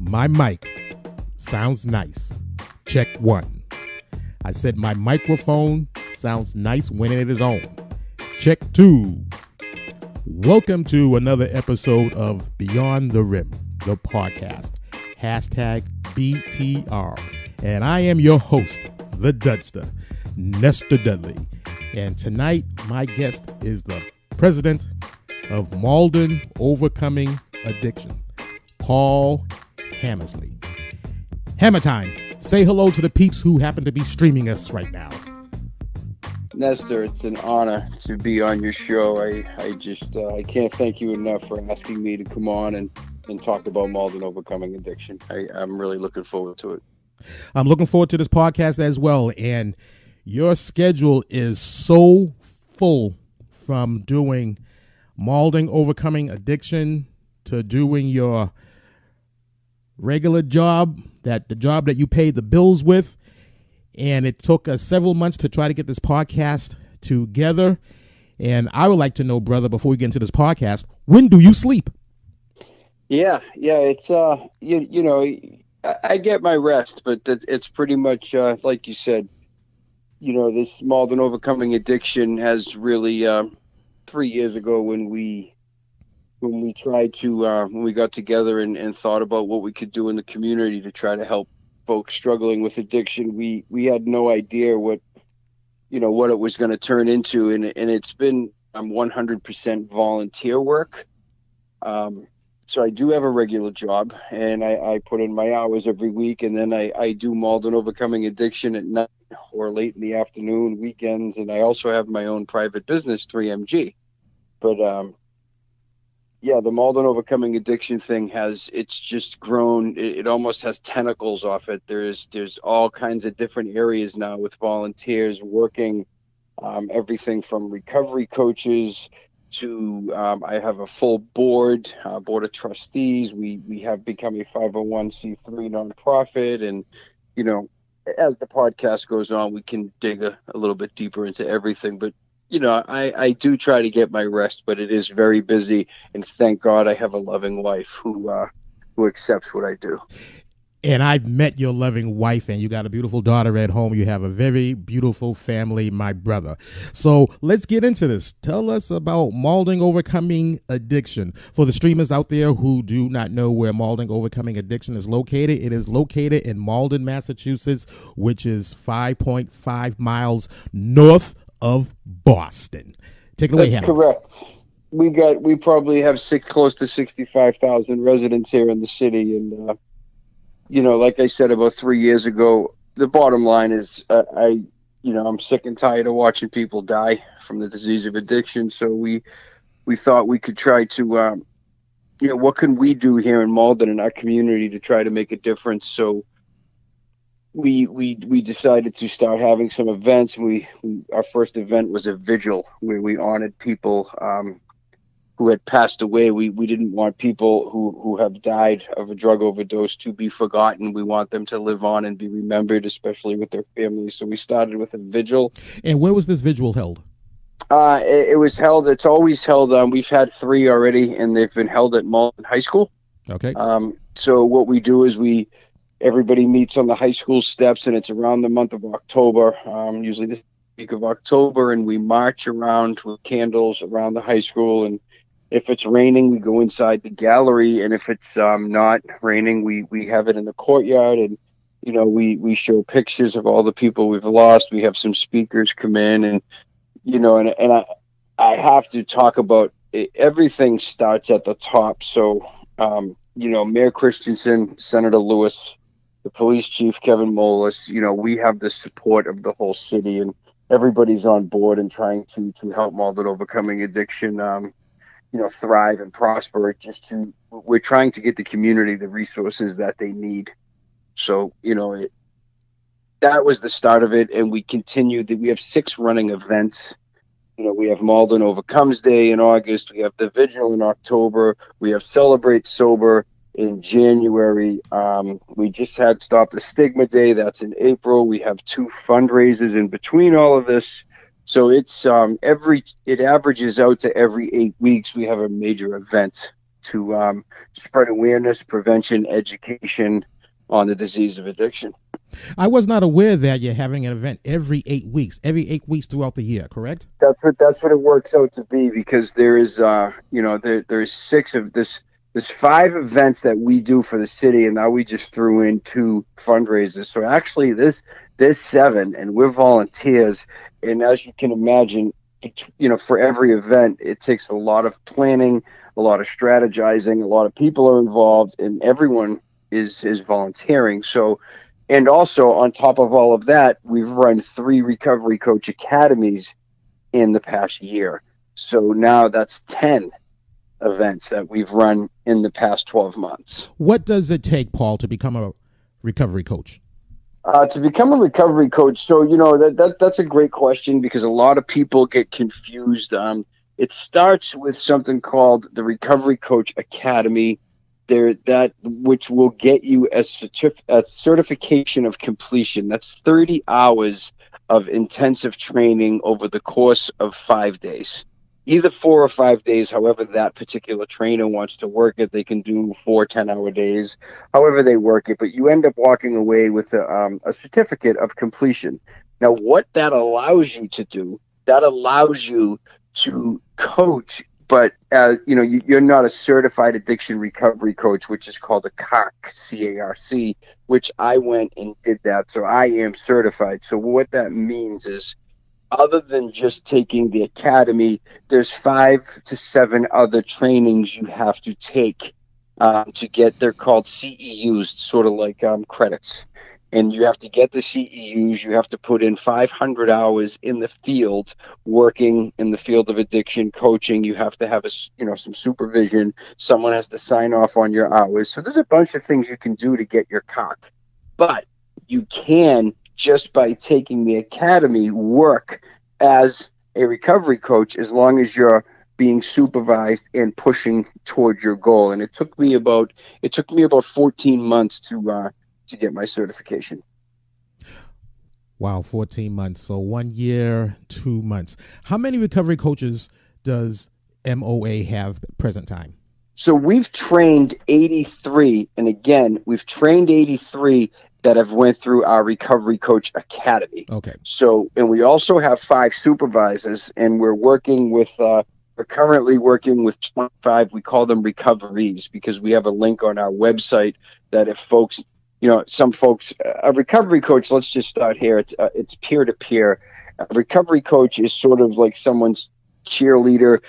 My mic sounds nice. Check one. I said my microphone sounds nice when it is on. Check two. Welcome to another episode of Beyond the Rim, the podcast. Hashtag BTR. And I am your host, the Dudster, Nestor Dudley. And tonight, my guest is the president of Malden Overcoming Addiction, Paul Hammersley. Hammer time. Say hello to the peeps who happen to be streaming us right now. Nestor, it's an honor to be on your show. I can't thank you enough for asking me to come on and talk about Malden Overcoming Addiction. I'm really looking forward to it. I'm looking forward to this podcast as well. And your schedule is so full, from doing Malden Overcoming Addiction to doing your regular job, the job that you pay the bills with. And it took us several months to try to get this podcast together. And I would like to know, brother, before we get into this podcast, when do you sleep? Yeah, it's you know, I get my rest, but it's pretty much like you said. You know, this Malden Overcoming Addiction has really 3 years ago when we tried to when we got together and thought about what we could do in the community to try to help folks struggling with addiction. We had no idea what it was going to turn into, and it's been 100% volunteer work. So I do have a regular job, and I put in my hours every week, and then I do Malden Overcoming Addiction at night or late in the afternoon, weekends, and I also have my own private business, 3MG. But the Malden Overcoming Addiction thing it's just grown. It almost has tentacles off it. There's all kinds of different areas now with volunteers working, everything from recovery coaches to I have a full board of trustees. We have become a 501c3 nonprofit, and as the podcast goes on, we can dig a little bit deeper into everything. But I do try to get my rest, but it is very busy, and thank God I have a loving wife who accepts what I do. And I've met your loving wife, and you got a beautiful daughter at home. You have a very beautiful family, my brother. So let's get into this. Tell us about Malden Overcoming Addiction. For the streamers out there who do not know where Malden Overcoming Addiction is located, it is located in Malden, Massachusetts, which is 5.5 miles north of Boston. Take it away, That's Hannah. Correct. We probably have close to 65,000 residents here in the city, and like I said about 3 years ago, the bottom line is I'm sick and tired of watching people die from the disease of addiction. So we thought we could try to what can we do here in Malden in our community to try to make a difference. So we decided to start having some events. Our first event was a vigil where we honored people who had passed away. We didn't want people who have died of a drug overdose to be forgotten. We want them to live on and be remembered, especially with their families. So we started with a vigil. And where was this vigil held? It was held. It's always held. We've had 3 already, and they've been held at Malden High School. Okay. So what we do is everybody meets on the high school steps, and it's around the month of October, usually this week of October, and we march around with candles around the high school. And if it's raining, we go inside the gallery, and if it's not raining, we have it in the courtyard, and we show pictures of all the people we've lost. We have some speakers come in, and and I have to talk about it. Everything starts at the top. So Mayor Christensen, Senator Lewis, the police chief Kevin Molis, we have the support of the whole city, and everybody's on board and trying to help Malden Overcoming Addiction thrive and prosper. We're trying to get the community the resources that they need. So, that was the start of it. And we continued we have 6 running events. We have Malden Overcomes Day in August. We have the Vigil in October. We have Celebrate Sober in January. We just had Stop the Stigma Day. That's in April. We have 2 fundraisers in between all of this. So it's it averages out to every 8 weeks we have a major event. to spread awareness, prevention, education on the disease of addiction. I was not aware that you're having an event every 8 weeks, throughout the year, correct? That's what it works out to be, because there is there's six of this. There's 5 events that we do for the city, and now we just threw in 2 fundraisers. So actually, there's 7, and we're volunteers. And as you can imagine, for every event, it takes a lot of planning, a lot of strategizing, a lot of people are involved, and everyone is volunteering. So, and also on top of all of that, we've run 3 recovery coach academies in the past year. So now that's 10 events that we've run in the past 12 months. What does it take, Paul, to become a recovery coach? To become a recovery coach, so that's a great question, because a lot of people get confused. It starts with something called the Recovery Coach Academy, which will get you a certification of completion. That's 30 hours of intensive training over the course of 5 days. Either 4 or 5 days, however that particular trainer wants to work it. They can do 4 10-hour days, however they work it. But you end up walking away with a certificate of completion. Now, what that allows you to do, that allows you to coach, but you're not a certified addiction recovery coach, which is called a CARC, C-A-R-C, which I went and did that. So I am certified. So what that means is, other than just taking the academy, there's 5 to 7 other trainings you have to take to get. They're called CEUs, sort of like credits. And you have to get the CEUs. You have to put in 500 hours in the field, working in the field of addiction coaching. You have to have some supervision. Someone has to sign off on your hours. So there's a bunch of things you can do to get your CARC. But you can, just by taking the academy, work as a recovery coach, as long as you're being supervised and pushing towards your goal. And it took me about 14 months to get my certification. Wow, 14 months. So 1 year, 2 months. How many recovery coaches does MOA have at present time? So we've trained 83, and again, we've trained 83 that have went through our Recovery Coach Academy. Okay. So, and we also have 5 supervisors, and we're currently working with 25. We call them recoveries, because we have a link on our website that if folks, some folks, a recovery coach, let's just start here. It's peer-to-peer. A recovery coach is sort of like someone's cheerleader.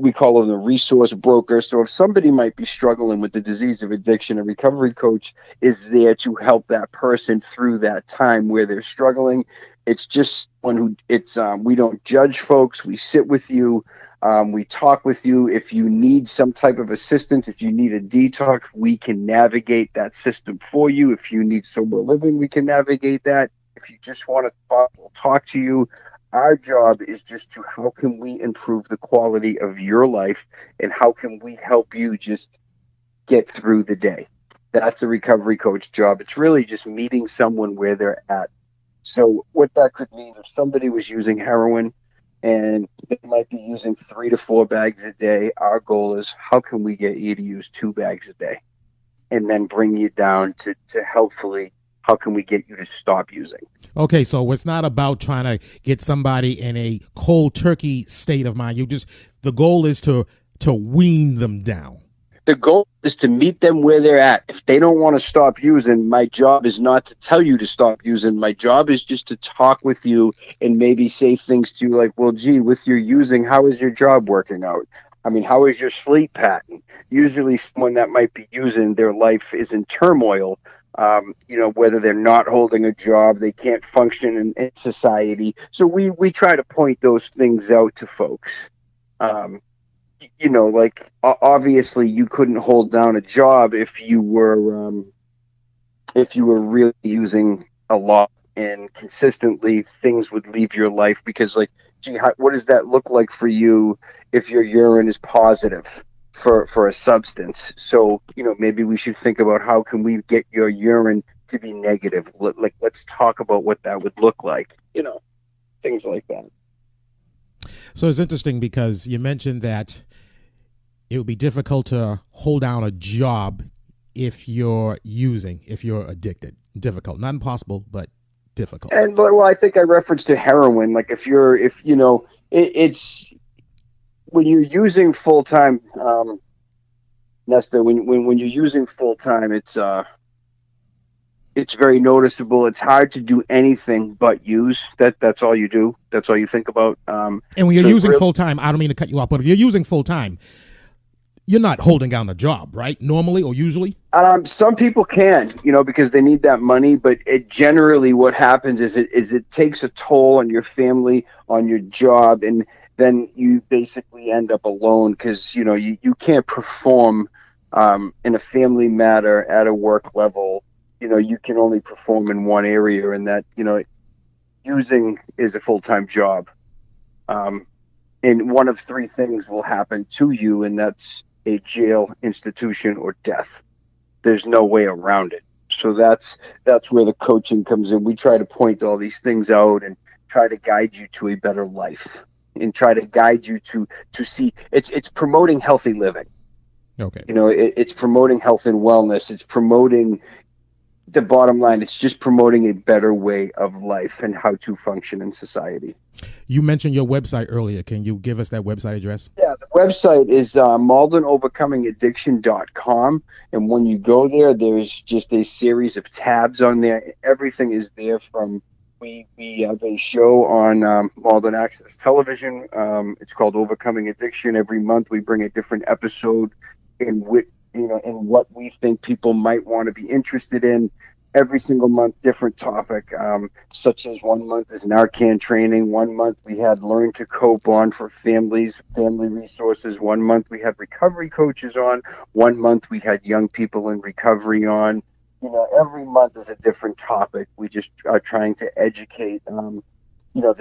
We call them the resource broker. So if somebody might be struggling with the disease of addiction, a recovery coach is there to help that person through that time where they're struggling. It's just we don't judge folks. We sit with you. We talk with you. If you need some type of assistance, if you need a detox, we can navigate that system for you. If you need sober living, we can navigate that. If you just want to talk, we'll talk to you. Our job is just to, how can we improve the quality of your life, and how can we help you just get through the day? That's a recovery coach job. It's really just meeting someone where they're at. So what that could mean, if somebody was using heroin and they might be using 3 to 4 bags a day, our goal is, how can we get you to use 2 bags a day, and then bring you down to helpfully, how can we get you to stop using? Okay, so it's not about trying to get somebody in a cold turkey state of mind. The goal is to wean them down. The goal is to meet them where they're at. If they don't want to stop using, my job is not to tell you to stop using. My job is just to talk with you and maybe say things to you like, well, gee, with your using, how is your job working out? I mean, how is your sleep pattern? Usually someone that might be using, their life is in turmoil. Whether they're not holding a job, they can't function in society. So we try to point those things out to folks. Obviously you couldn't hold down a job if you were really using a lot and consistently. Things would leave your life, because what does that look like for you if your urine is positive for a substance? So, maybe we should think about, how can we get your urine to be negative? Let's talk about what that would look like, things like that. So it's interesting, because you mentioned that it would be difficult to hold down a job if you're addicted. Difficult, not impossible, but difficult. And well, I think I referenced to heroin. Like if it's when you're using full time, Nesta, when you're using full time, it's very noticeable. It's hard to do anything but use. That's all you do. That's all you think about. And when you're using full time, I don't mean to cut you off, but if you're using full time, you're not holding down a job, right? Normally or usually? Some people can, because they need that money. But generally what happens is it takes a toll on your family, on your job, and then you basically end up alone because, you can't perform in a family matter at a work level. You can only perform in one area, and that, using is a full-time job. And one of three things will happen to you, and that's a jail, institution, or death. There's no way around it. So that's where the coaching comes in. We try to point all these things out and try to guide you to a better life and try to guide you to see it's promoting healthy living. Okay. It's promoting health and wellness. It's promoting the bottom line. It's just promoting a better way of life and how to function in society. You mentioned your website earlier. Can you give us that website address? Yeah, the website is MaldenOvercomingAddiction.com. And when you go there, there's just a series of tabs on there. Everything is there from, we have a show on Malden Access Television. It's called Overcoming Addiction. Every month we bring a different episode in what we think people might want to be interested in. Every single month, different topic, such as 1 month is Narcan training. 1 month we had Learn to Cope on for families, family resources. 1 month we had recovery coaches on. 1 month we had young people in recovery on. Every month is a different topic. We just are trying to educate, the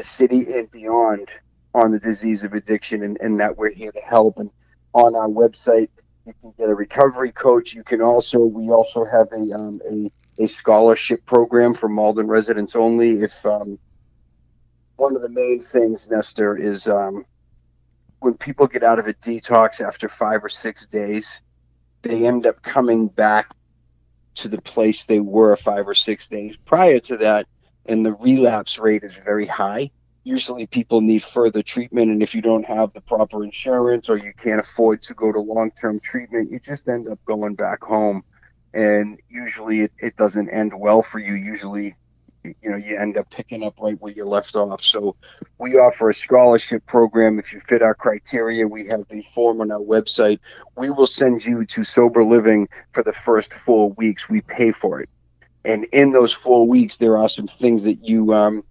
city and beyond on the disease of addiction, and that we're here to help. And on our website, you can get a recovery coach. We also have a scholarship program for Malden residents only. If one of the main things, Nestor, is when people get out of a detox after 5 or 6 days, they end up coming back to the place they were 5 or 6 days prior to that, and the relapse rate is very high. Usually people need further treatment, and if you don't have the proper insurance or you can't afford to go to long-term treatment, you just end up going back home. And usually it doesn't end well for you. Usually, you end up picking up right where you left off. So we offer a scholarship program. If you fit our criteria, we have a form on our website. We will send you to sober living for the first 4 weeks. We pay for it. And in those 4 weeks, there are some things that you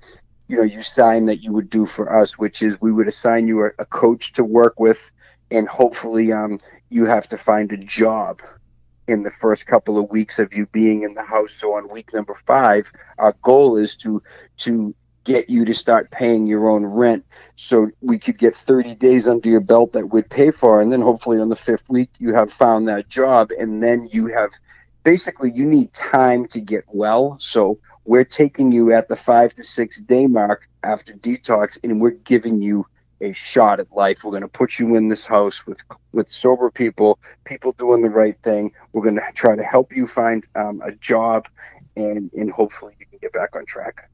sign that you would do for us, which is we would assign you a coach to work with, and hopefully you have to find a job in the first couple of weeks of you being in the house. So on week number 5, our goal is to get you to start paying your own rent, so we could get 30 days under your belt that would pay for. And then hopefully on the 5th week, you have found that job. And then you need time to get well. So we're taking you at the 5 to 6 day mark after detox, and we're giving you a shot at life. We're going to put you in this house with sober people doing the right thing. We're going to try to help you find a job, and hopefully you can get back on track.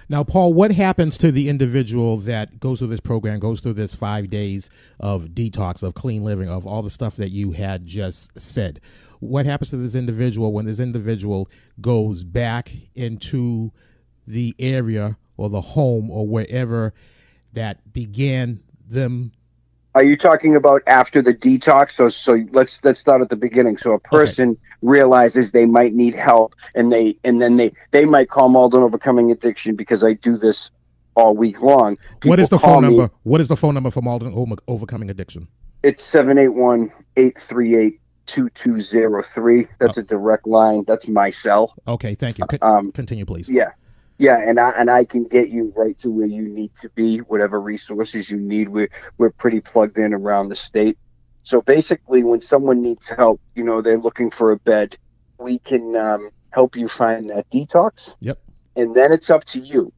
Now, Paul, what happens to the individual that goes through this program, goes through this 5 days of detox, of clean living, of all the stuff that you had just said? What happens to this individual when this individual goes back into the area or the home or wherever that began them? Are you talking about after the detox? So let's start at the beginning. So a person realizes they might need help, and then they might call Malden Overcoming Addiction, because I do this all week long. What is the phone number? What is the phone number for Malden Overcoming Addiction? It's 781-838-2203. That's a direct line. That's my cell. Okay, thank you. Continue, please. Yeah, and I can get you right to where you need to be, whatever resources you need. We're pretty plugged in around the state. So basically, when someone needs help, they're looking for a bed, we can help you find that detox. Yep. And then it's up to you.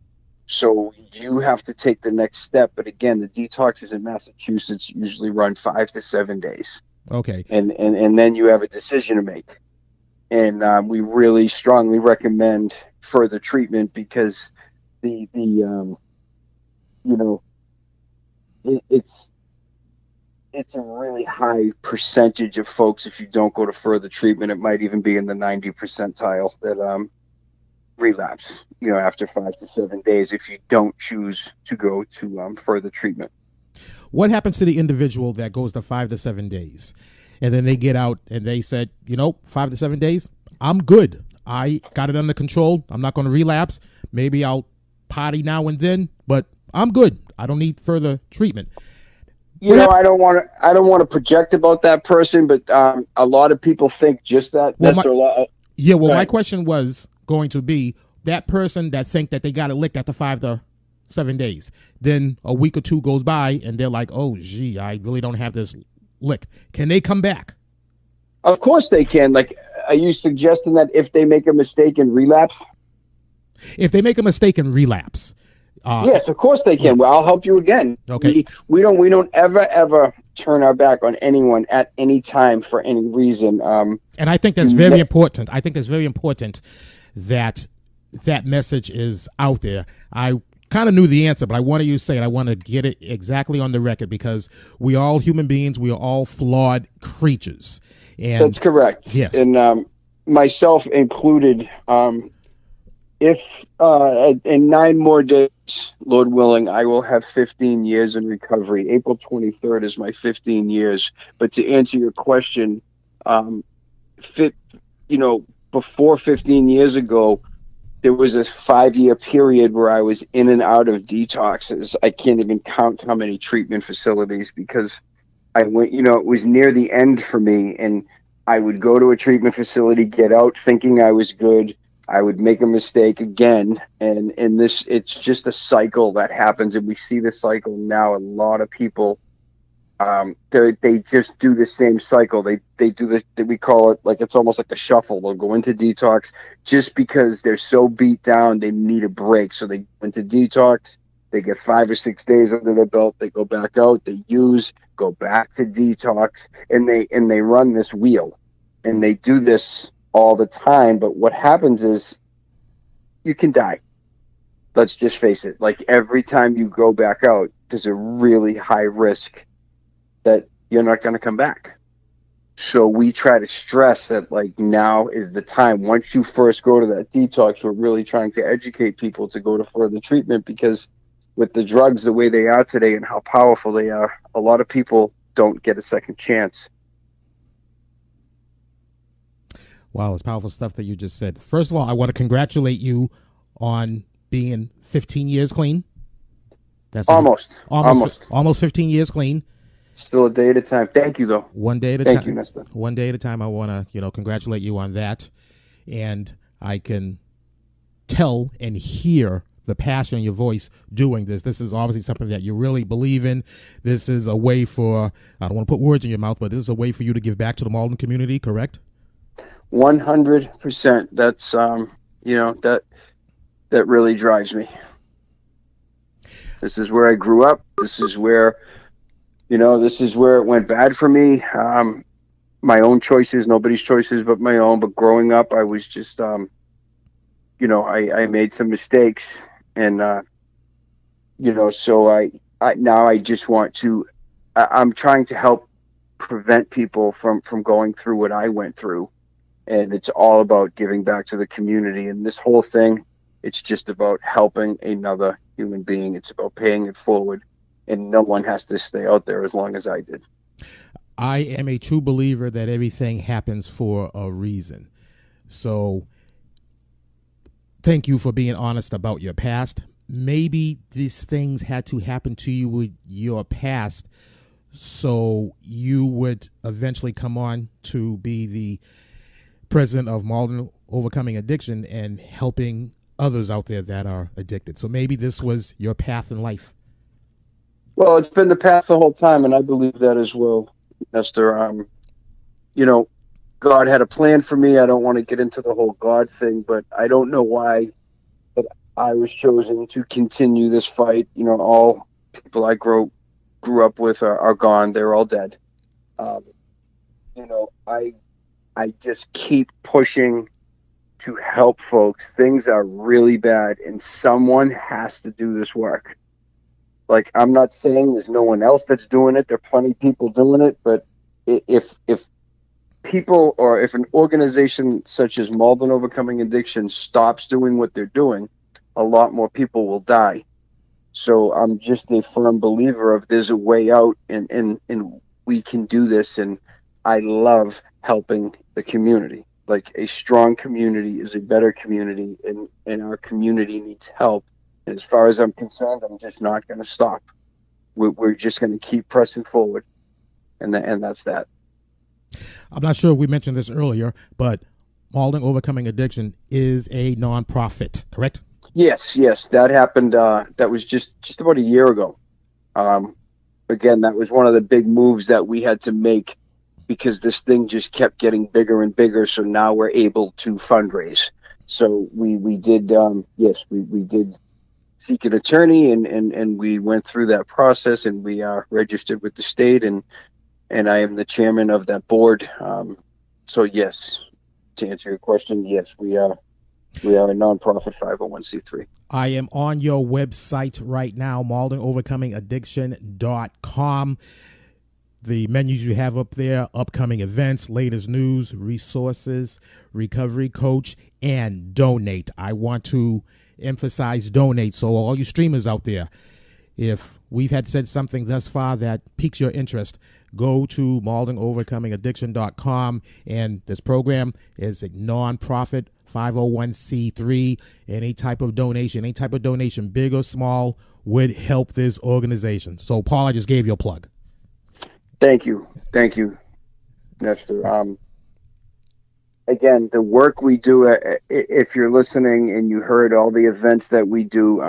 So you have to take the next step. But again, the detoxes in Massachusetts usually run 5 to 7 days. Okay. And then you have a decision to make. And we really strongly recommend further treatment because you know, it's a really high percentage of folks. If you don't go to further treatment, it might even be in the 90 percentile that relapse, after 5 to 7 days if you don't choose to go to further treatment. What happens to the individual that goes to 5 to 7 days and then they get out and they said, 5 to 7 days, I'm good. I got it under control. I'm not going to relapse. Maybe I'll potty now and then, but I'm good. I don't need further treatment. I don't want to project about that person, but a lot of people think just that. My question was going to be that person that think that they got it licked after 5 to 7 days. Then a week or two goes by and they're like, oh, gee, I really don't have this lick. Can they come back? Of course they can. Like, are you suggesting that if they make a mistake and relapse? If they make a mistake and relapse. Yes, of course they can. Yes. Well, I'll help you again. Okay. We don't ever turn our back on anyone at any time for any reason. And I think that's very important. I think it's very important that that message is out there. I kind of knew the answer, but I wanted you to say it. I want to get it exactly on the record because we are all human beings. We are all flawed creatures. And that's correct. Yes. And myself included, if in 9 more days, Lord willing, I will have 15 years in recovery. April 23rd is my 15 years. But to answer your question, before 15 years ago, there was a 5-year period where I was in and out of detoxes. I can't even count how many treatment facilities because I went, it was near the end for me. And I would go to a treatment facility, get out thinking I was good. I would make a mistake again. And it's just a cycle that happens. And we see the cycle now. A lot of people, they just do the same cycle. They do this, we call it like, it's almost like a shuffle. They'll go into detox just because they're so beat down, they need a break. So they go into detox, they get 5 or 6 days under their belt, they go back out, they go back to detox, and they run this wheel, and they do this all the time. But what happens is you can die. Let's just face it. Like, every time you go back out, there's a really high risk that you're not going to come back. So we try to stress that, like, now is the time. Once you first go to that detox, we're really trying to educate people to go to further treatment, because with the drugs the way they are today and how powerful they are, a lot of people don't get a second chance. Wow, it's powerful stuff that you just said. First of all, I want to congratulate you on being 15 years clean. That's almost 15 years clean. Still a day at a time. Thank you, though. One day at a time. Thank you, mister. One day at a time. I want to, congratulate you on that. And I can tell and hear the passion in your voice doing this. This is obviously something that you really believe in. This is a way for, I don't want to put words in your mouth, but this is a way for you to give back to the Malden community, correct? 100%. That's, that really drives me. This is where I grew up. This is where it went bad for me. My own choices, nobody's choices but my own. But growing up, I was just, I made some mistakes, and, so I just want to, I'm trying to help prevent people from going through what I went through. And it's all about giving back to the community. And this whole thing, it's just about helping another human being. It's about paying it forward. And no one has to stay out there as long as I did. I am a true believer that everything happens for a reason. So thank you for being honest about your past. Maybe these things had to happen to you with your past so you would eventually come on to be the president of Malden Overcoming Addiction and helping others out there that are addicted. So maybe this was your path in life. Well, it's been the path the whole time, and I believe that as well, Esther. God had a plan for me. I don't want to get into the whole God thing, but I don't know why that I was chosen to continue this fight. All people I grew up with are gone. They're all dead. I just keep pushing to help folks. Things are really bad, and someone has to do this work. Like, I'm not saying there's no one else that's doing it. There are plenty of people doing it, but if people, or if an organization such as Malden Overcoming Addiction stops doing what they're doing, a lot more people will die. So I'm just a firm believer of there's a way out, and we can do this. And I love helping the community. Like, a strong community is a better community, and our community needs help. And as far as I'm concerned, I'm just not going to stop. We're just going to keep pressing forward, and that's that. I'm not sure if we mentioned this earlier, but Malden Overcoming Addiction is a nonprofit, correct? Yes, that happened. That was just about a year ago. Again, that was one of the big moves that we had to make, because this thing just kept getting bigger and bigger. So now we're able to fundraise. So we did, we did seek an attorney, and we went through that process, and we are registered with the state, and I am the chairman of that board. So yes, to answer your question, yes, we are a nonprofit 501c3. I am on your website right now, MaldenOvercomingAddiction.com. The menus you have up there: upcoming events, latest news, resources, recovery coach, and donate. I want to emphasize donate. So all you streamers out there, if we've had said something thus far that piques your interest, go to MaldenOvercomingAddiction.com. And this program is a nonprofit 501c3. Any type of donation, big or small, would help this organization. So, Paul, I just gave you a plug. Thank you, Nestor. Again, the work we do, if you're listening and you heard all the events that we do,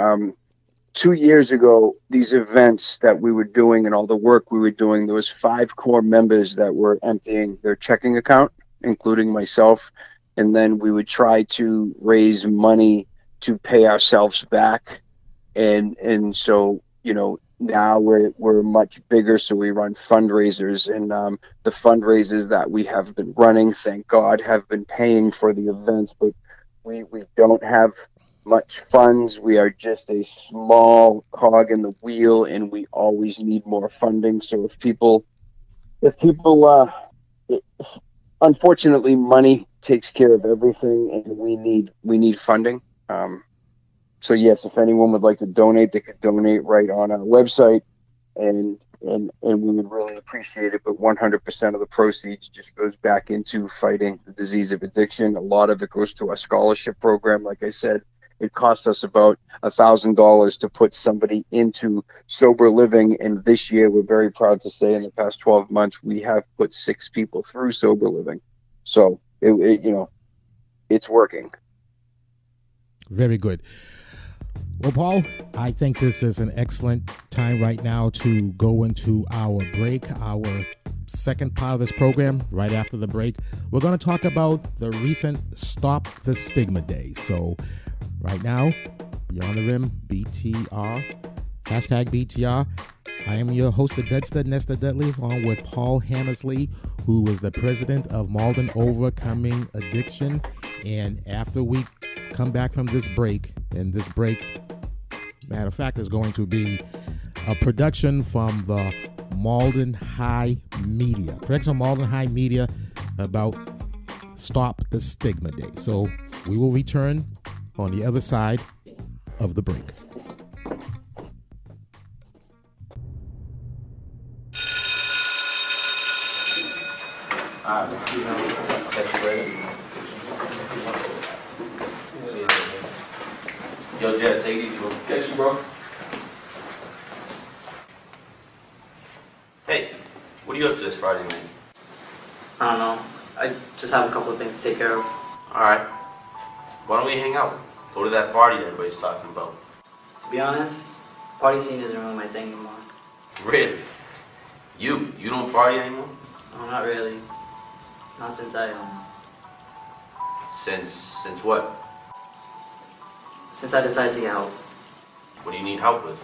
2 years ago, these events that we were doing and all the work we were doing, there was 5 core members that were emptying their checking account, including myself. And then we would try to raise money to pay ourselves back. And so, now we're much bigger. So we run fundraisers, and the fundraisers that we have been running, thank God, have been paying for the events, but we don't have much funds. We are just a small cog in the wheel, and we always need more funding. So if people, unfortunately, money takes care of everything, and we need funding. So yes, if anyone would like to donate, they could donate right on our website, and we would really appreciate it. But 100% of the proceeds just goes back into fighting the disease of addiction. A lot of it goes to our scholarship program. Like I said, it costs us about $1,000 to put somebody into sober living, and this year we're very proud to say in the past 12 months we have put 6 people through sober living. So it's working. Very good. Well, Paul, I think this is an excellent time right now to go into our break, our second part of this program. Right after the break, we're going to talk about the recent Stop the Stigma Day. So right now, Beyond the Rim, BTR, hashtag BTR. I am your host, the Deadster, Nestor Dudley, along with Paul Hammersley, who is the president of Malden Overcoming Addiction. And after we come back from this break, and this break, matter of fact, is going to be a production from the Malden High Media. Production of Malden High Media about Stop the Stigma Day. So we will return on the other side of the break. Let's see how catch you later. Yo, Jed, take it easy, bro. Catch you, bro. Hey, what are you up to this Friday night? I don't know. I just have a couple of things to take care of. Alright. Why don't we hang out? Go to that party that everybody's talking about. To be honest, party scene isn't really my thing anymore. Really? You don't party anymore? No, not really. Not since Since what? Since I decided to get help. What do you need help with?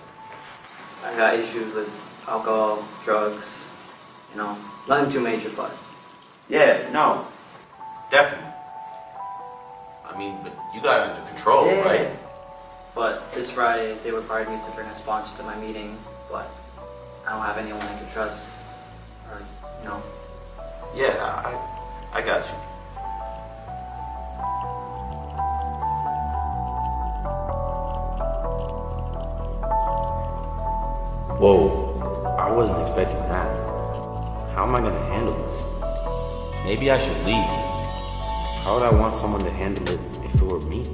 I got issues with alcohol, drugs, nothing too major, but Yeah, no, definitely. I mean, but you got it under control, right? But this Friday, they required me to bring a sponsor to my meeting, but I don't have anyone I can trust, or, you know. Yeah, I got you. Whoa, I wasn't expecting that. How am I gonna handle this? Maybe I should leave. How would I want someone to handle it if it were me?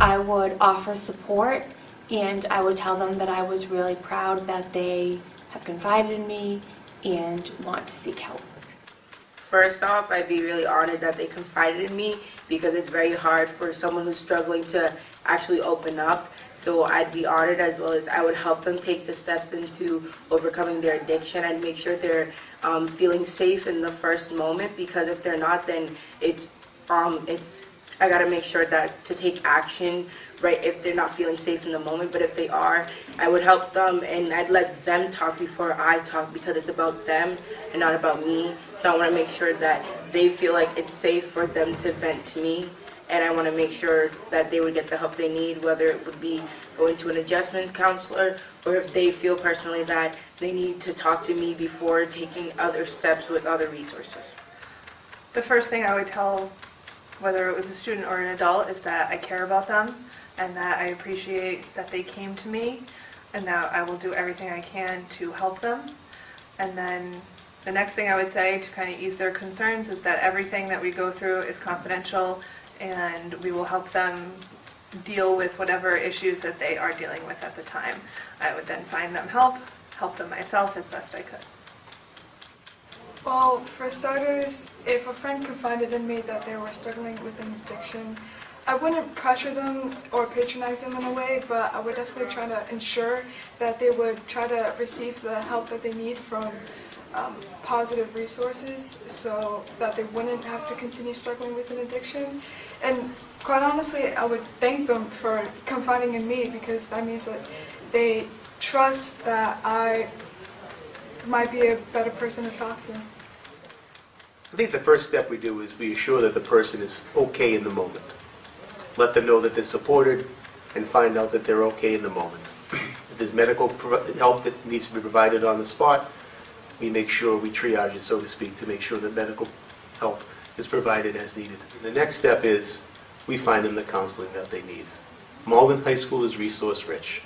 I would offer support, and I would tell them that I was really proud that they have confided in me and want to seek help. First off, I'd be really honored that they confided in me, because it's very hard for someone who's struggling to actually open up. So I'd be honored, as well as I would help them take the steps into overcoming their addiction and make sure they're feeling safe in the first moment, because if they're not, then I gotta make sure that to take action right if they're not feeling safe in the moment. But if they are, I would help them, and I'd let them talk before I talk, because it's about them and not about me. So I want to make sure that they feel like it's safe for them to vent to me, and I want to make sure that they would get the help they need, whether it would be going to an adjustment counselor, or if they feel personally that they need to talk to me before taking other steps with other resources. The first thing I would tell, whether it was a student or an adult, is that I care about them and that I appreciate that they came to me, and that I will do everything I can to help them. And then the next thing I would say to kind of ease their concerns is that everything that we go through is confidential, and we will help them deal with whatever issues that they are dealing with at the time. I would then find them help them myself as best I could. Well, for starters, if a friend confided in me that they were struggling with an addiction, I wouldn't pressure them or patronize them in a way, but I would definitely try to ensure that they would try to receive the help that they need from positive resources, so that they wouldn't have to continue struggling with an addiction. And quite honestly, I would thank them for confiding in me, because that means that they trust that I might be a better person to talk to. I think the first step we do is we assure that the person is okay in the moment. Let them know that they're supported, and find out that they're okay in the moment. If there's medical help that needs to be provided on the spot, we make sure we triage it, so to speak, to make sure that medical help is provided as needed. The next step is we find them the counseling that they need. Malden High School is resource rich.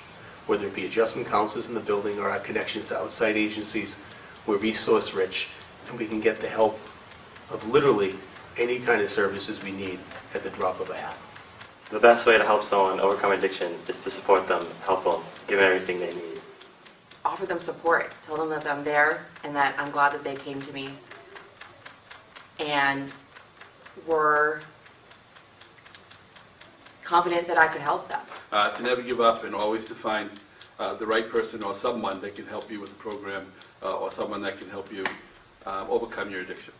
Whether it be adjustment counselors in the building or our connections to outside agencies, we're resource rich, and we can get the help of literally any kind of services we need at the drop of a hat. The best way to help someone overcome addiction is to support them, help them, give them everything they need. Offer them support. Tell them that I'm there and that I'm glad that they came to me and were confident that I could help them. To never give up, and always to find the right person or someone that can help you with the program, or someone that can help you overcome your addiction.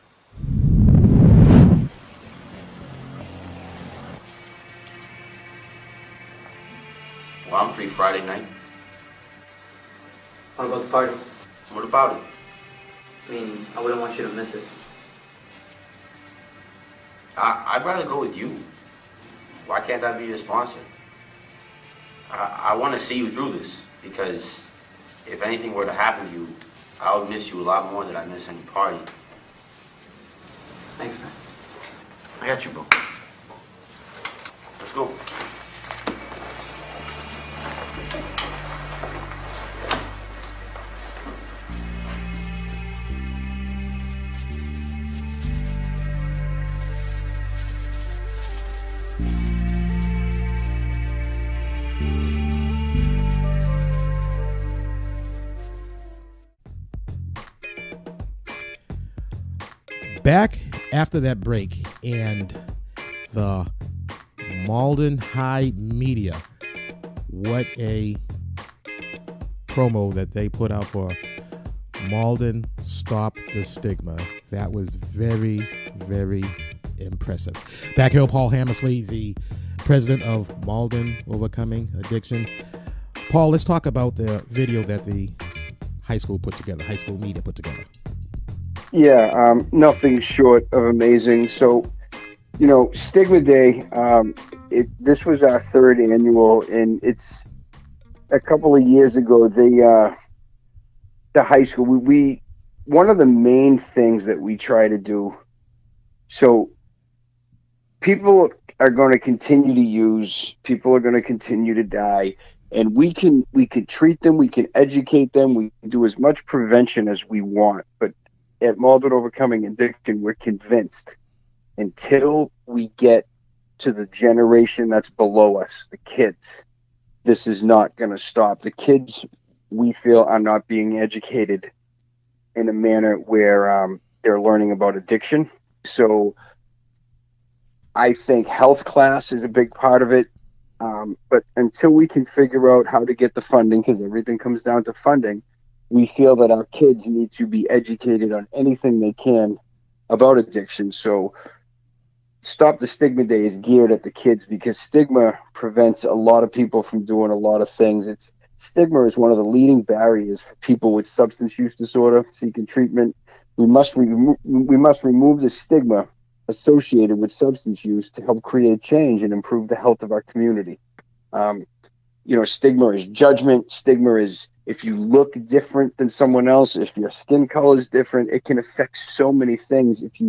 Well, I'm free Friday night. What about the party? What about it? I mean, I wouldn't want you to miss it. I'd rather go with you. Why can't I be your sponsor? I want to see you through this, because if anything were to happen to you, I would miss you a lot more than I miss any party. Thanks, man. I got you, bro. Let's go. Back after that break, and the Malden High Media, what a promo that they put out for Malden Stop the Stigma. That was very, very impressive. Back here, Paul Hammersley, the president of Malden Overcoming Addiction. Paul, let's talk about the video that the high school media put together. Yeah, nothing short of amazing. So, you know, Stigma Day, this was our third annual, and it's a couple of years ago, the high school, we one of the main things that we try to do, so people are going to continue to use, people are going to continue to die, and we can treat them, we can educate them, we can do as much prevention as we want, but at Malden Overcoming Addiction, we're convinced until we get to the generation that's below us, the kids, this is not going to stop. The kids, we feel, are not being educated in a manner where they're learning about addiction. So I think health class is a big part of it. But until we can figure out how to get the funding, because everything comes down to funding, we feel that our kids need to be educated on anything they can about addiction. So Stop the Stigma Day is geared at the kids, because stigma prevents a lot of people from doing a lot of things. Stigma is one of the leading barriers for people with substance use disorder seeking treatment. We must remove the stigma associated with substance use to help create change and improve the health of our community. Stigma is judgment. Stigma is if you look different than someone else, if your skin color is different, it can affect so many things. If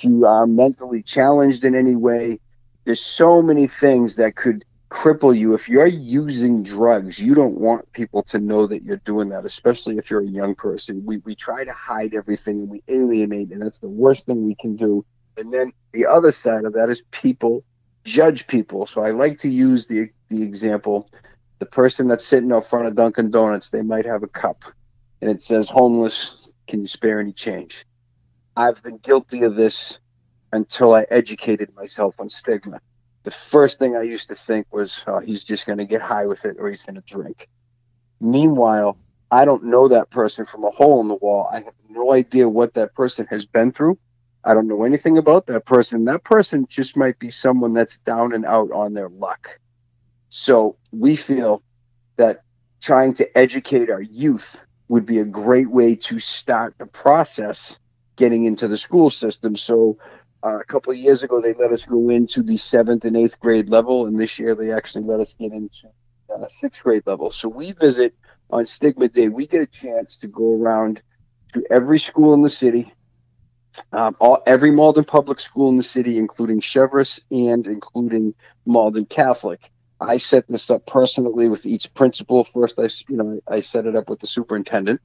you are mentally challenged in any way, there's so many things that could cripple you. If you're using drugs, you don't want people to know that you're doing that, especially if you're a young person. We try to hide everything and we alienate, and that's the worst thing we can do. And then the other side of that is people judge people. So I like to use the example, the person that's sitting out front of Dunkin' Donuts, they might have a cup and it says, "Homeless, can you spare any change?" I've been guilty of this until I educated myself on stigma. The first thing I used to think was, oh, he's just going to get high with it or he's going to drink. Meanwhile, I don't know that person from a hole in the wall. I have no idea what that person has been through. I don't know anything about that person. That person just might be someone that's down and out on their luck. So we feel that trying to educate our youth would be a great way to start the process getting into the school system. So a couple of years ago, they let us go into the 7th and 8th grade level, and this year they actually let us get into 6th grade level. So we visit on Stigma Day. We get a chance to go around to every school in the city, every Malden public school in the city, including Chevrolet and including Malden Catholic. I set this up personally with each principal. First, I set it up with the superintendent,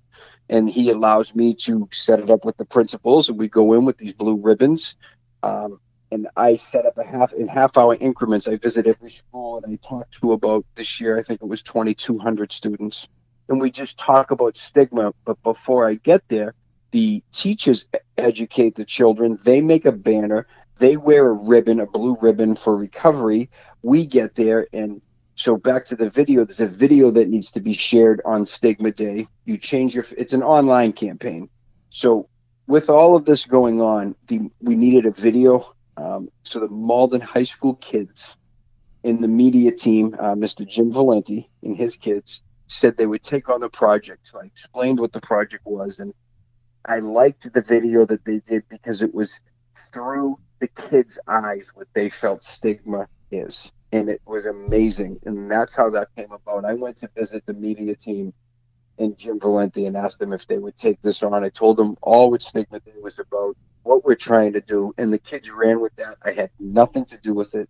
and he allows me to set it up with the principals, and we go in with these blue ribbons. And I set up in half-hour increments. I visit every school, and I talk to about, this year, I think it was 2,200 students. And we just talk about stigma. But before I get there, the teachers educate the children. They make a banner. They wear a ribbon, a blue ribbon for recovery. We get there, and so back to the video, there's a video that needs to be shared on Stigma Day. It's an online campaign. So with all of this going on, we needed a video. So the Malden High School kids in the media team, Mr. Jim Valenti and his kids, said they would take on the project. So I explained what the project was, and I liked the video that they did because it was through the kids' eyes what they felt stigma is. And it was amazing. And that's how that came about. I went to visit the media team and Jim Valenti and asked them if they would take this on. I told them all what Stigma Day was about, what we're trying to do. And the kids ran with that. I had nothing to do with it.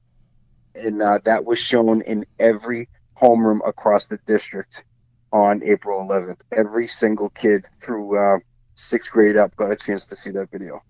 And that was shown in every homeroom across the district on April 11th. Every single kid through 6th grade up got a chance to see that video.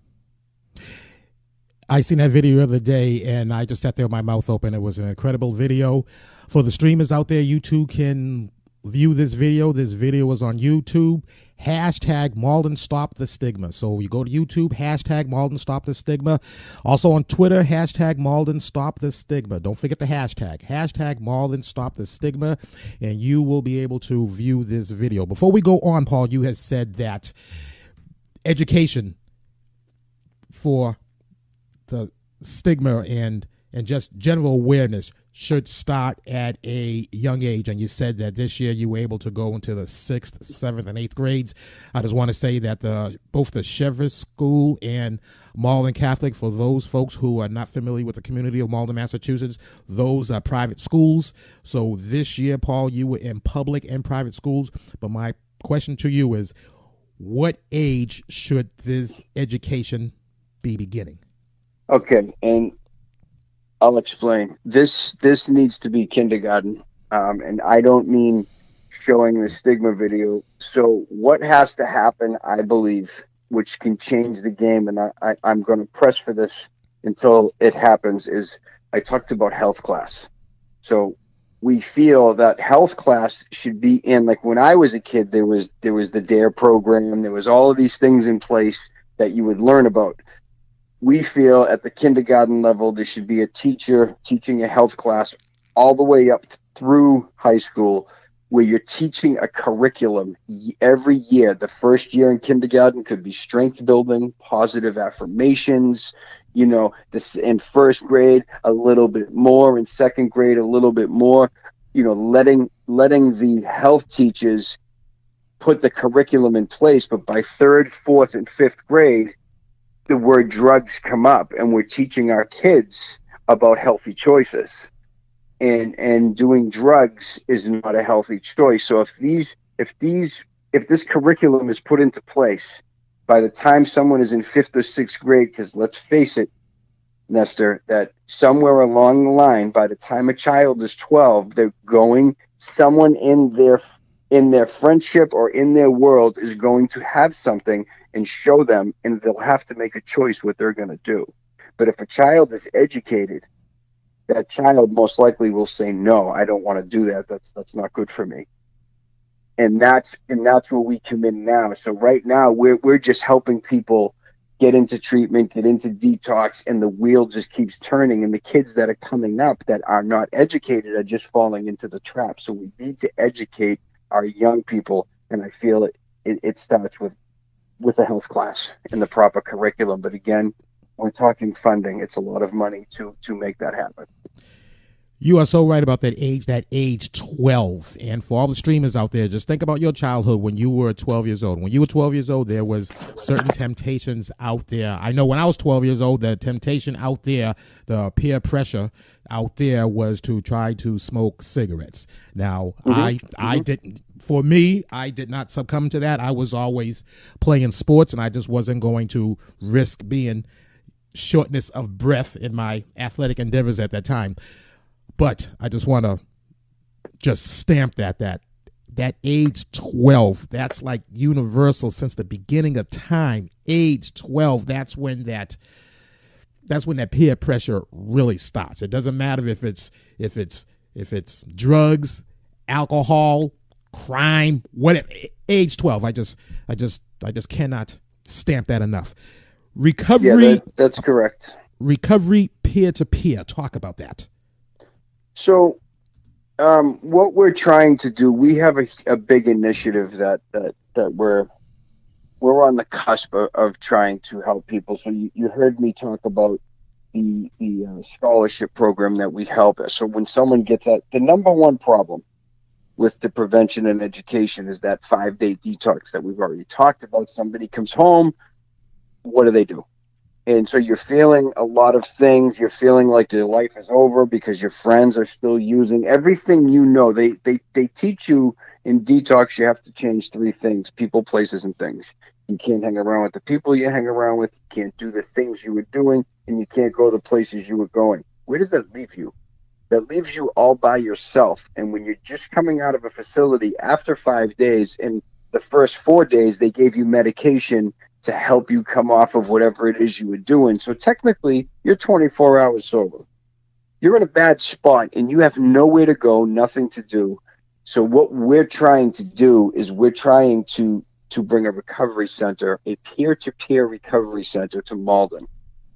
I seen that video the other day, and I just sat there with my mouth open. It was an incredible video. For the streamers out there, you too can view this video. This video is on YouTube. Hashtag MaldenStopTheStigma. So you go to YouTube, hashtag MaldenStopTheStigma. Also on Twitter, hashtag MaldenStopTheStigma. Don't forget the hashtag. Hashtag MaldenStopTheStigma, and you will be able to view this video. Before we go on, Paul, you had said that education for the stigma and and just general awareness should start at a young age. And you said that this year you were able to go into the 6th, 7th, and 8th grades. I just want to say that both the Chevrolet School and Malden Catholic, for those folks who are not familiar with the community of Malden, Massachusetts, those are private schools. So this year, Paul, you were in public and private schools. But my question to you is, what age should this education be beginning? Okay, and I'll explain. This needs to be kindergarten, and I don't mean showing the stigma video. So what has to happen, I believe, which can change the game, and I'm going to press for this until it happens, is I talked about health class. So we feel that health class should be in, like when I was a kid, there was the DARE program, there was all of these things in place that you would learn about. We feel at the kindergarten level, there should be a teacher teaching a health class all the way up through high school, where you're teaching a curriculum every year. The first year in kindergarten could be strength building, positive affirmations, this in first grade, a little bit more, in second grade, a little bit more, letting the health teachers put the curriculum in place. But by 3rd, 4th, and 5th grade, the word drugs come up, and we're teaching our kids about healthy choices. And doing drugs is not a healthy choice. So if this curriculum is put into place by the time someone is in 5th or 6th grade, because let's face it, Nestor, that somewhere along the line, by the time a child is 12, someone in their friendship or in their world is going to have something and show them, and they'll have to make a choice what they're going to do. But if a child is educated, that child most likely will say, no, I don't want to do that. That's not good for me. And that's where we come in now. So right now we're just helping people get into treatment, get into detox, and the wheel just keeps turning. And the kids that are coming up that are not educated are just falling into the trap. So we need to educate our young people. And I feel it starts with a health class and the proper curriculum. But again, we're talking funding. It's a lot of money to make that happen. You are so right about that age 12. And for all the streamers out there, just think about your childhood when you were 12 years old. When you were 12 years old, there was certain temptations out there. I know when I was 12 years old, the temptation out there, the peer pressure out there was to try to smoke cigarettes. Now, I did not succumb to that. I was always playing sports, and I just wasn't going to risk being shortness of breath in my athletic endeavors at that time. But I just want to just stamp that age 12, that's like universal since the beginning of time. Age 12, that's when that peer pressure really starts. It doesn't matter if it's drugs, alcohol, crime, whatever. Age 12, I just cannot stamp that enough. Recovery. Yeah, that's correct. Recovery peer-to-peer. Talk about that. So what we're trying to do, we have a big initiative that we're on the cusp of trying to help people. So you heard me talk about the scholarship program that we help. So when someone gets out, the number one problem with the prevention and education is that 5-day detox that we've already talked about. Somebody comes home, what do? And so you're feeling a lot of things. You're feeling like your life is over because your friends are still using everything. They teach you in detox, you have to change 3 things: people, places, and things. You can't hang around with the people you hang around with. You can't do the things you were doing, and you can't go the places you were going. Where does that leave you? That leaves you all by yourself. And when you're just coming out of a facility after 5 days, and the first 4 days, they gave you medication to help you come off of whatever it is you were doing. So technically, you're 24 hours sober. You're in a bad spot, and you have nowhere to go, nothing to do. So what we're trying to do is we're trying to bring a recovery center, a peer-to-peer recovery center to Malden.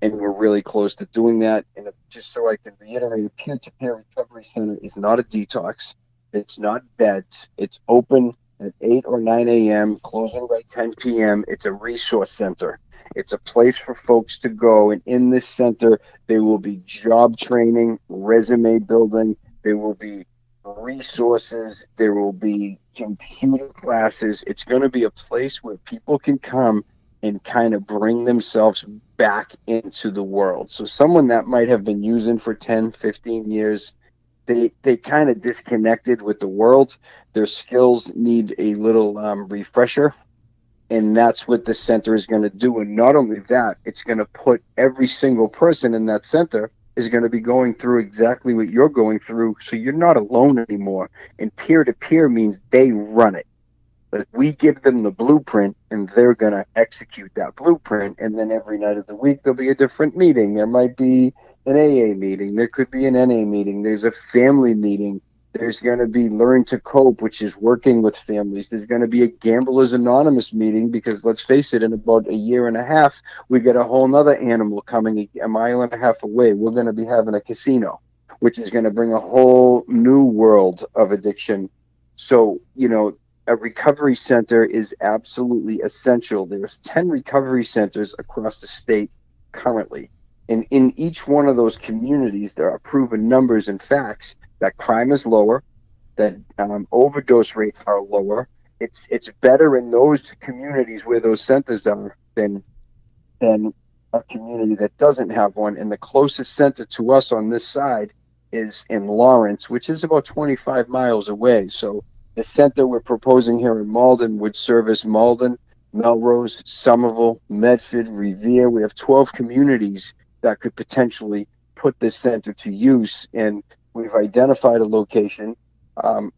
And we're really close to doing that. And just so I can reiterate, a peer-to-peer recovery center is not a detox. It's not beds. It's open at 8 or 9 a.m., closing by 10 p.m. It's a resource center. It's a place for folks to go. And in this center, there will be job training, resume building. There will be resources. There will be computer classes. It's going to be a place where people can come and kind of bring themselves back into the world. So someone that might have been using for 10, 15 years, they kind of disconnected with the world. Their skills need a little refresher. And that's what the center is going to do. And not only that, it's going to put every single person in that center is going to be going through exactly what you're going through. So you're not alone anymore. And peer-to-peer means they run it. Like, we give them the blueprint and they're going to execute that blueprint. And then every night of the week, there'll be a different meeting. There might be an AA meeting. There could be an NA meeting. There's a family meeting. There's going to be Learn to Cope, which is working with families. There's going to be a Gamblers Anonymous meeting because, let's face it, in about a year and a half, we get a whole nother animal coming a mile and a half away. We're going to be having a casino, which is going to bring a whole new world of addiction. So, you know, a recovery center is absolutely essential. There's 10 recovery centers across the state currently. And in each one of those communities, there are proven numbers and facts that crime is lower, that overdose rates are lower. It's better in those communities where those centers are than a community that doesn't have one. And the closest center to us on this side is in Lawrence, which is about 25 miles away. So the center we're proposing here in Malden would service Malden, Melrose, Somerville, Medford, Revere. We have 12 communities that could potentially put this center to use, and we've identified a location.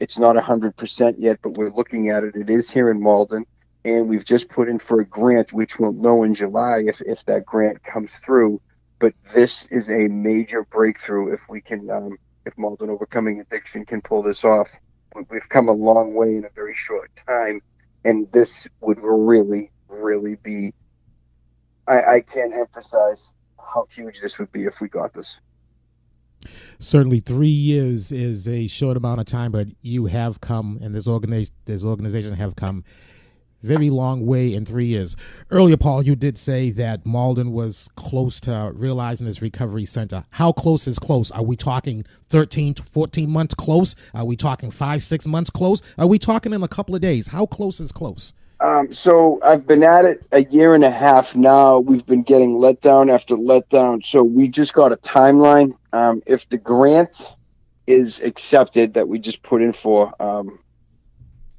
It's not 100% yet, but we're looking at it. It is here in Malden, and we've just put in for a grant, which we'll know in July if that grant comes through. But this is a major breakthrough if we can, if Malden Overcoming Addiction can pull this off. We've come a long way in a very short time, and this would really, really be, I can't emphasize how huge this would be if we got this. Certainly 3 years is a short amount of time, but you have come, and this organization have come very long way in 3 years. Earlier, Paul, you did say that Malden was close to realizing this recovery center. How close is close? Are we talking 13 to 14 months close? Are we talking 5-6 months close? Are we talking in a couple of days? How close is close? So I've been at it a year and a half now. We've been getting letdown after letdown. So we just got a timeline. If the grant is accepted that we just put in for,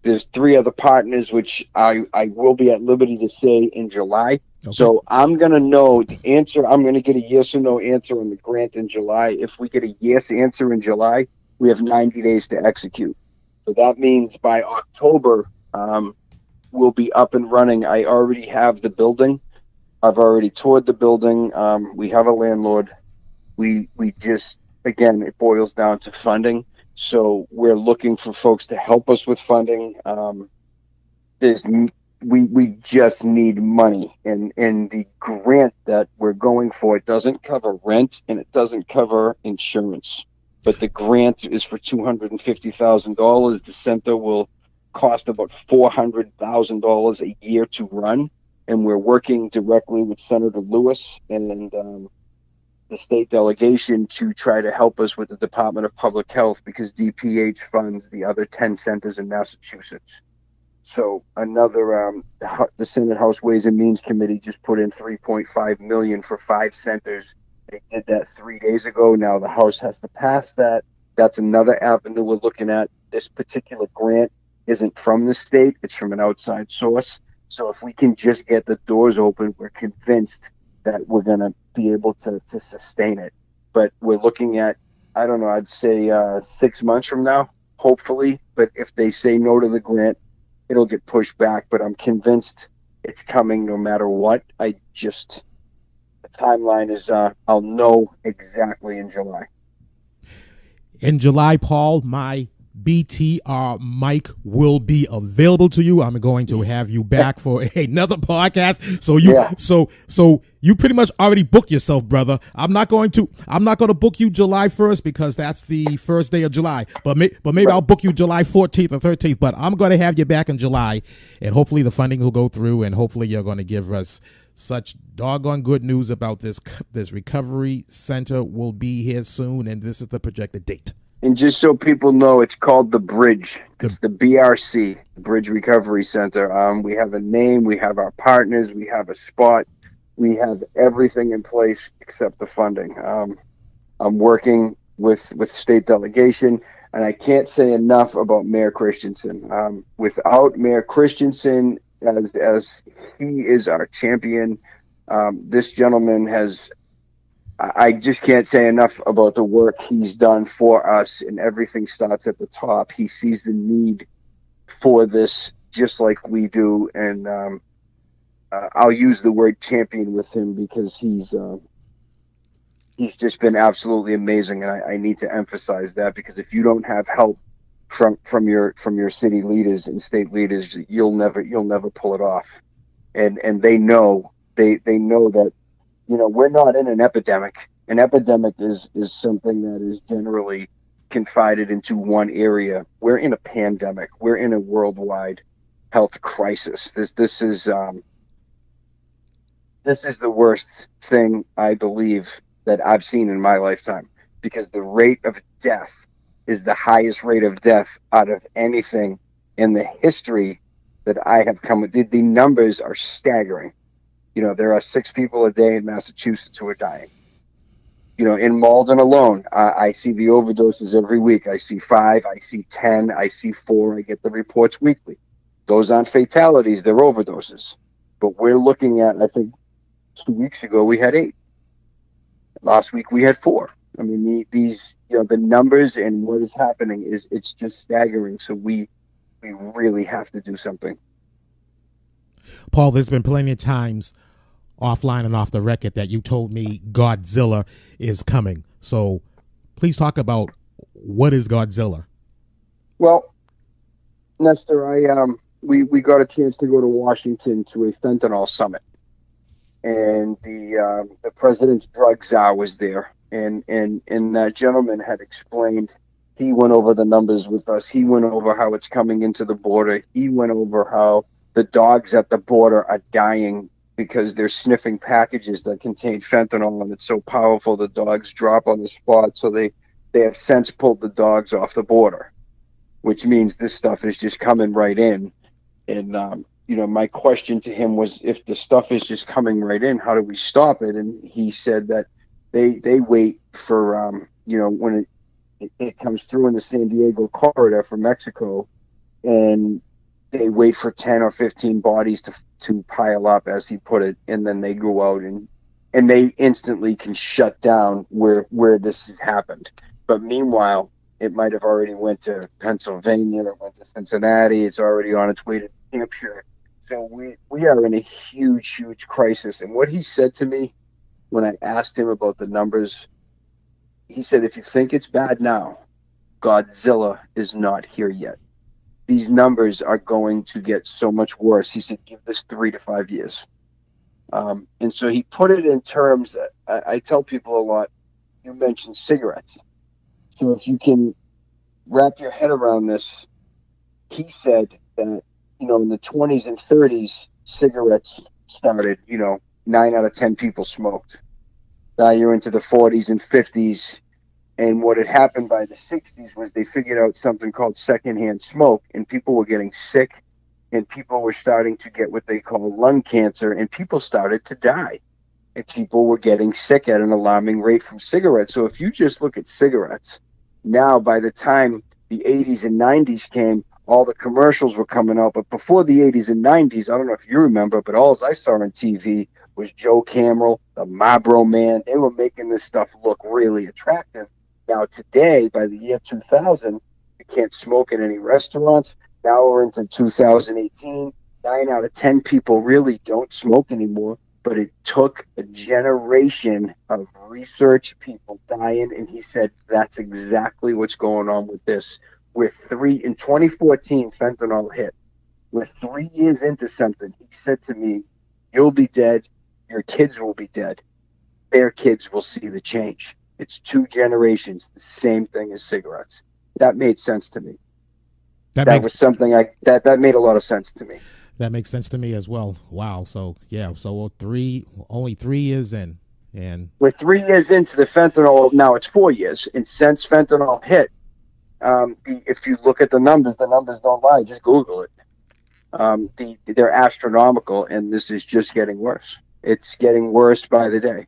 there's 3 other partners, which I will be at liberty to say in July. Okay. So I'm going to know the answer. I'm going to get a yes or no answer on the grant in July. If we get a yes answer in July, we have 90 days to execute. So that means by October, we'll be up and running. I already have the building. I've already toured the building. We have a landlord. We just, again, it boils down to funding. So we're looking for folks to help us with funding. We just need money, and the grant that we're going for, it doesn't cover rent and it doesn't cover insurance, but the grant is for $250,000. The center will cost about $400,000 a year to run, and we're working directly with Senator Lewis and the state delegation to try to help us with the Department of Public Health, because DPH funds the other 10 centers in Massachusetts. So another, the Senate House Ways and Means Committee just put in $3.5 million for 5 centers. They did that 3 days ago. Now the House has to pass that. That's another avenue we're looking at. This particular grant isn't from the state, it's from an outside source. So if we can just get the doors open, we're convinced that we're going to be able to sustain it. But we're looking at, I don't know, I'd say 6 months from now, hopefully. But if they say no to the grant, it'll get pushed back. But I'm convinced it's coming no matter what. The timeline is, I'll know exactly in July. In July, Paul, my BTR mic will be available to you. I'm going to have you back for another podcast. So you pretty much already booked yourself, brother. I'm not going to book you July 1st because that's the first day of July. But maybe I'll book you July 14th or 13th. But I'm going to have you back in July, and hopefully the funding will go through, and hopefully you're going to give us such doggone good news about this recovery center will be here soon, and this is the projected date. And just so people know, it's called The Bridge. It's the BRC, Bridge Recovery Center. We have a name, we have our partners, we have a spot, we have everything in place except the funding. I'm working with state delegation, and I can't say enough about Mayor Christensen. Without Mayor Christensen, as he is our champion, this gentleman has, I just can't say enough about the work he's done for us, and everything starts at the top. He sees the need for this just like we do, and I'll use the word champion with him because he's just been absolutely amazing, and I need to emphasize that, because if you don't have help from your city leaders and state leaders, you'll never pull it off, and they know that, you know, we're not in an epidemic. An epidemic is something that is generally confided into one area. We're in a pandemic. We're in a worldwide health crisis. This is the worst thing, I believe, that I've seen in my lifetime, because the rate of death is the highest rate of death out of anything in the history that I have come with. The numbers are staggering. You know, there are 6 people a day in Massachusetts who are dying. You know, in Malden alone, I see the overdoses every week. I see 5, I see 10, I see 4. I get the reports weekly. Those aren't fatalities, they're overdoses. But we're looking at, I think 2 weeks ago, we had 8. Last week we had 4. I mean, these, you know, the numbers and what is happening it's just staggering. So we really have to do something. Paul, there's been plenty of times offline and off the record that you told me Godzilla is coming. So please talk about what is Godzilla. Well, Nestor, we got a chance to go to Washington to a fentanyl summit, and the president's drug czar was there, and that gentleman had explained. He went over the numbers with us. He went over how it's coming into the border. He went over how the dogs at the border are dying because they're sniffing packages that contain fentanyl, and it's so powerful the dogs drop on the spot. So they have since pulled the dogs off the border, which means this stuff is just coming right in. And, you know, my question to him was, if the stuff is just coming right in, how do we stop it? And he said that they wait for, you know, when it comes through in the San Diego corridor from Mexico, and they wait for 10 or 15 bodies to pile up, as he put it, and then they go out and they instantly can shut down where this has happened. But meanwhile, it might have already went to Pennsylvania, it went to Cincinnati, it's already on its way to New Hampshire. So we are in a huge, huge crisis. And what he said to me when I asked him about the numbers, he said, if you think it's bad now, Godzilla is not here yet. These numbers are going to get so much worse. He said, give this 3 to 5 years. And so he put it in terms that I tell people a lot. You mentioned cigarettes. So if you can wrap your head around this, he said that, you know, in the 20s and 30s, cigarettes started, you know, 9 out of 10 people smoked. Now you're into the 40s and 50s. And what had happened by the 60s was they figured out something called secondhand smoke, and people were getting sick, and people were starting to get what they call lung cancer, and people started to die. And people were getting sick at an alarming rate from cigarettes. So if you just look at cigarettes, now by the time the 80s and 90s came, all the commercials were coming out. But before the 80s and 90s, I don't know if you remember, but all I saw on TV was Joe Camel, the Marlboro Man. They were making this stuff look really attractive. Now today, by the year 2000, you can't smoke in any restaurants. Now we're into 2018. 9 out of 10 people really don't smoke anymore. But it took a generation of research, people dying, and he said that's exactly what's going on with this. In 2014, fentanyl hit. We're 3 years into something. He said to me, you'll be dead, your kids will be dead. Their kids will see the change. It's 2 generations, the same thing as cigarettes. That made sense to me. That was something that made a lot of sense to me. That makes sense to me as well. Wow. So yeah. So only 3 years in, and we're 3 years into the fentanyl. Now it's 4 years, and since fentanyl hit, if you look at the numbers don't lie. Just Google it. They're astronomical, and this is just getting worse. It's getting worse by the day.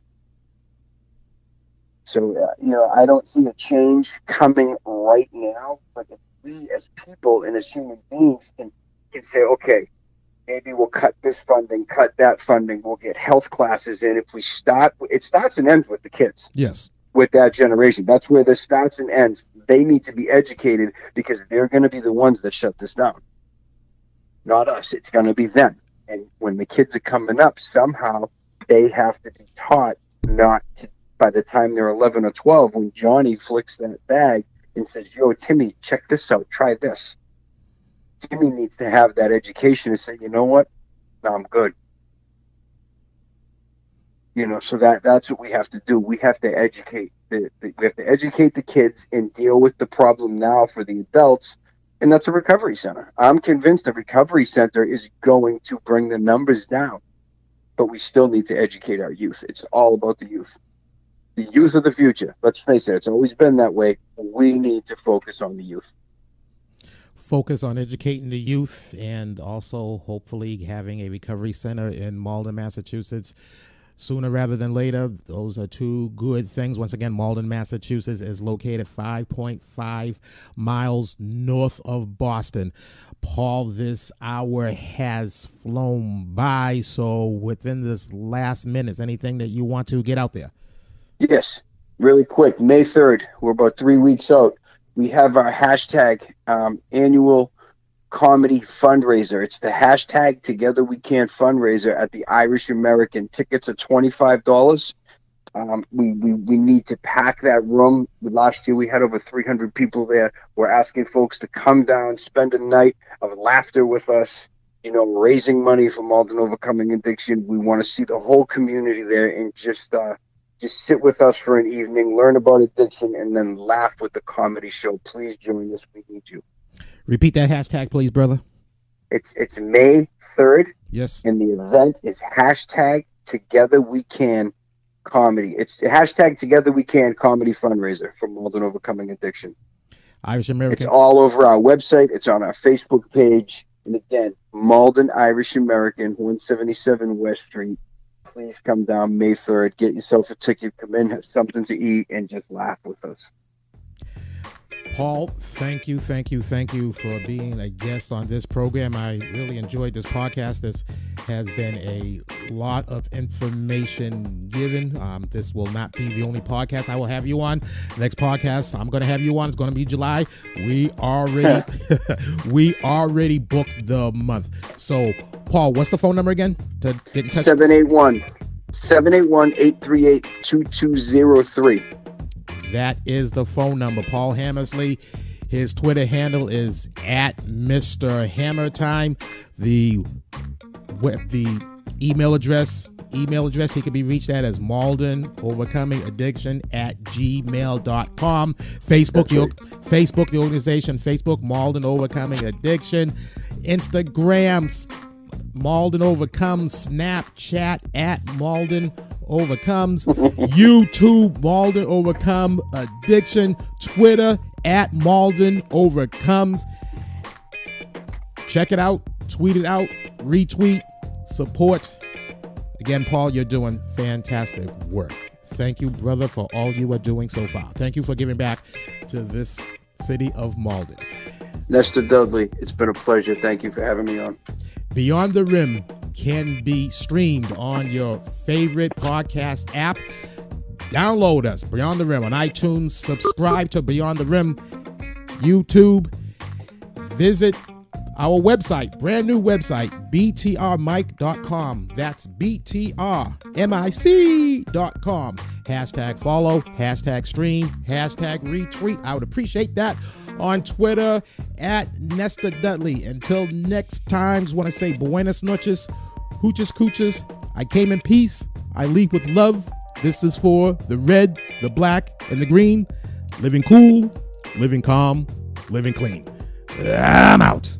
So, I don't see a change coming right now, but if we as people and as human beings can say, okay, maybe we'll cut this funding, cut that funding, we'll get health classes in. If we start, it starts and ends with the kids. Yes. With that generation. That's where this starts and ends. They need to be educated because they're going to be the ones that shut this down. Not us. It's going to be them. And when the kids are coming up, somehow they have to be taught not to, by the time they're 11 or 12, when Johnny flicks that bag and says, yo, Timmy, check this out, try this. Timmy needs to have that education and say, you know what? No, I'm good. So that's what we have to do. We have to educate we have to educate the kids and deal with the problem now for the adults. And that's a recovery center. I'm convinced a recovery center is going to bring the numbers down, but we still need to educate our youth. It's all about the youth. The youth of the future. Let's face it, it's always been that way. We need to focus on the youth. Focus on educating the youth and also hopefully having a recovery center in Malden, Massachusetts sooner rather than later. Those are two good things. Once again, Malden, Massachusetts is located 5.5 miles north of Boston. Paul, this hour has flown by, so within this last minutes, anything that you want to get out there? Yes, really quick. May 3rd, we're about 3 weeks out. We have our hashtag annual comedy fundraiser. It's the hashtag Together We Can fundraiser at the Irish American. Tickets are $25. We need to pack that room. Last year we had over 300 people there. We're asking folks to come down, spend a night of laughter with us, raising money for Malden Overcoming Addiction. We want to see the whole community there and just sit with us for an evening, learn about addiction, and then laugh with the comedy show. Please join us. We need you. Repeat that hashtag, please, brother. It's May 3rd. Yes. And the event is hashtag Together We Can Comedy. It's hashtag Together We Can Comedy Fundraiser for Malden Overcoming Addiction. Irish American. It's all over our website. It's on our Facebook page. And again, Malden Irish American, 177 West Street. Please come down May 3rd. Get yourself a ticket. Come in, have something to eat, and just laugh with us. Paul, thank you for being a guest on this program. I really enjoyed this podcast. This has been a lot of information given. This will not be the only podcast I will have you on. Next podcast I'm going to have you on. It's going to be July. We already booked the month. So, Paul, what's the phone number again to get in touch? 781-838-2203. That is the phone number. Paul Hammersley. His Twitter handle is at Mr. Hammer Time. The email address he can be reached at as Malden Overcoming Addiction at gmail.com. Facebook, the organization, Facebook, Malden Overcoming Addiction. Instagram, Malden Overcomes. Snapchat at Malden Overcomes. YouTube, Malden Overcome Addiction. Twitter at Malden Overcomes. Check it out, tweet it out, retweet, support. Again, Paul, you're doing fantastic work. Thank you, brother, for all you are doing so far. Thank you for giving back to this city of Malden. Nestor Dudley, it's been a pleasure. Thank you for having me on. Beyond the Rim can be streamed on your favorite podcast app. Download us, Beyond the Rim, on iTunes. Subscribe to Beyond the Rim YouTube. Visit our website, brand new website, btrmic.com. That's btrmic.com. Hashtag follow, hashtag stream, hashtag retweet. I would appreciate that. On Twitter at Nestor Dudley. Until next time, just want to say buenas noches, hooches cooches. I came in peace. I leave with love. This is for the red, the black, and the green. Living cool, living calm, living clean. I'm out.